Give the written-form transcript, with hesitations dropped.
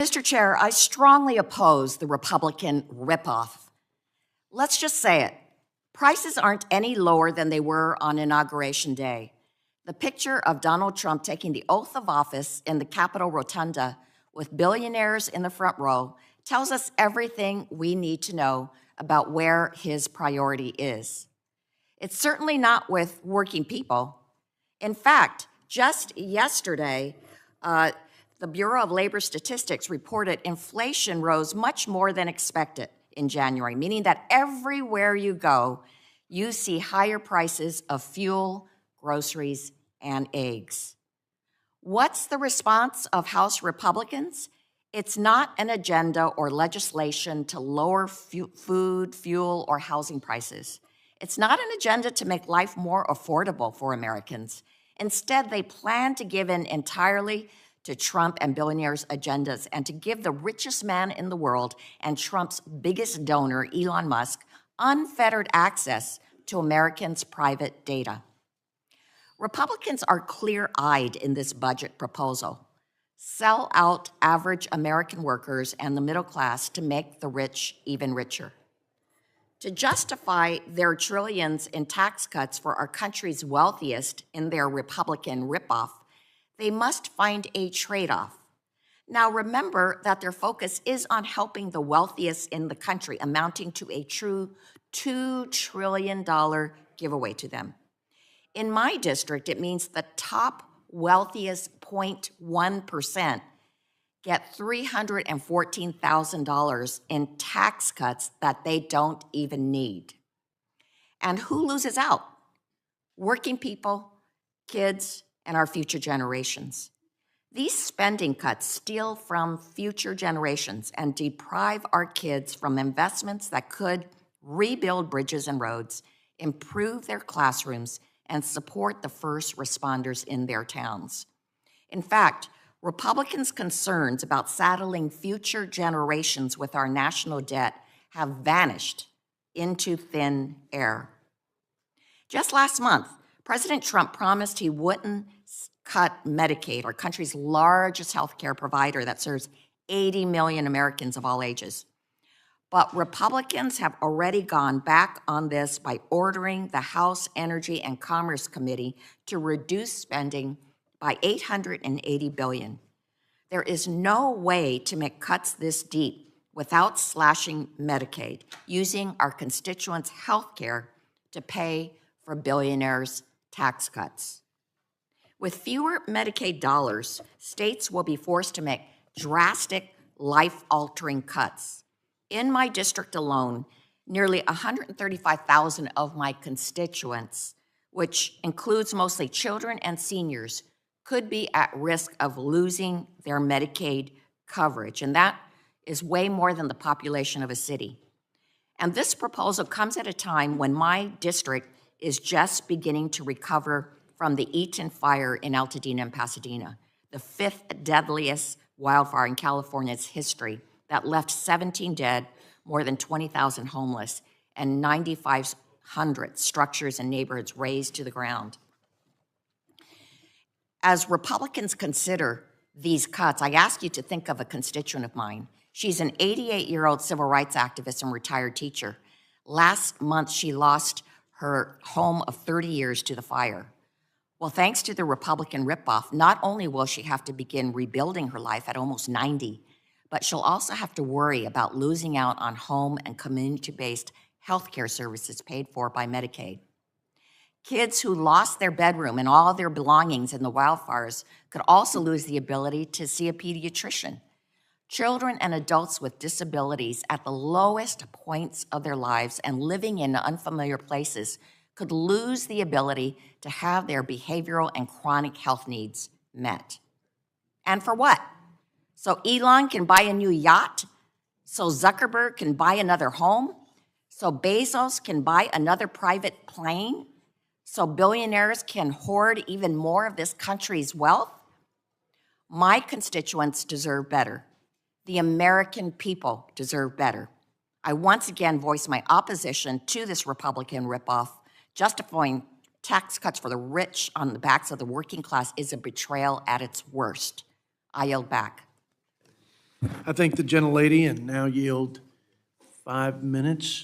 Mr. Chair, I strongly oppose the Republican ripoff. Let's just say it. Prices aren't any lower than they were on Inauguration Day. The picture of Donald Trump taking the oath of office in the Capitol Rotunda with billionaires in the front row tells us everything we need to know about where his priority is. It's certainly not with working people. In fact, just yesterday, the Bureau of Labor Statistics reported inflation rose much more than expected in January, meaning that everywhere you go, you see higher prices of fuel, groceries, and eggs. What's the response of House Republicans? It's not an agenda or legislation to lower food, fuel, or housing prices. It's not an agenda to make life more affordable for Americans. Instead, they plan to give in entirely to Trump and billionaires' agendas and to give the richest man in the world and Trump's biggest donor, Elon Musk, unfettered access to Americans' private data. Republicans are clear-eyed in this budget proposal. Sell out average American workers and the middle class to make the rich even richer. To justify their trillions in tax cuts for our country's wealthiest in their Republican ripoff, they must find a trade-off. Now remember that their focus is on helping the wealthiest in the country, amounting to a true $2 trillion giveaway to them. In my district, it means the top wealthiest 0.1% get $314,000 in tax cuts that they don't even need. And who loses out? Working people, kids, and our future generations. These spending cuts steal from future generations and deprive our kids from investments that could rebuild bridges and roads, improve their classrooms, and support the first responders in their towns. In fact, Republicans' concerns about saddling future generations with our national debt have vanished into thin air. Just last month, President Trump promised he wouldn't cut Medicaid, our country's largest healthcare provider that serves 80 million Americans of all ages. But Republicans have already gone back on this by ordering the House Energy and Commerce Committee to reduce spending by $880 billion. There is no way to make cuts this deep without slashing Medicaid, using our constituents' health care to pay for billionaires' tax cuts. With fewer Medicaid dollars, states will be forced to make drastic, life-altering cuts. In my district alone, nearly 135,000 of my constituents, which includes mostly children and seniors, could be at risk of losing their Medicaid coverage, and that is way more than the population of a city. And this proposal comes at a time when my district is just beginning to recover from the Eaton fire in Altadena and Pasadena, the fifth deadliest wildfire in California's history that left 17 dead, more than 20,000 homeless, and 9,500 structures and neighborhoods razed to the ground. As Republicans consider these cuts, I ask you to think of a constituent of mine. She's an 88-year-old civil rights activist and retired teacher. Last month, she lost her home of 30 years to the fire. Well, thanks to the Republican ripoff, not only will she have to begin rebuilding her life at almost 90, but she'll also have to worry about losing out on home and community-based health care services paid for by Medicaid. Kids who lost their bedroom and all their belongings in the wildfires could also lose the ability to see a pediatrician. Children and adults with disabilities at the lowest points of their lives and living in unfamiliar places could lose the ability to have their behavioral and chronic health needs met. And for what? So Elon can buy a new yacht? So Zuckerberg can buy another home? So Bezos can buy another private plane? So billionaires can hoard even more of this country's wealth? My constituents deserve better. The American people deserve better. I once again voice my opposition to this Republican ripoff. Justifying tax cuts for the rich on the backs of the working class is a betrayal at its worst. I yield back. I thank the gentlelady and now yield 5 minutes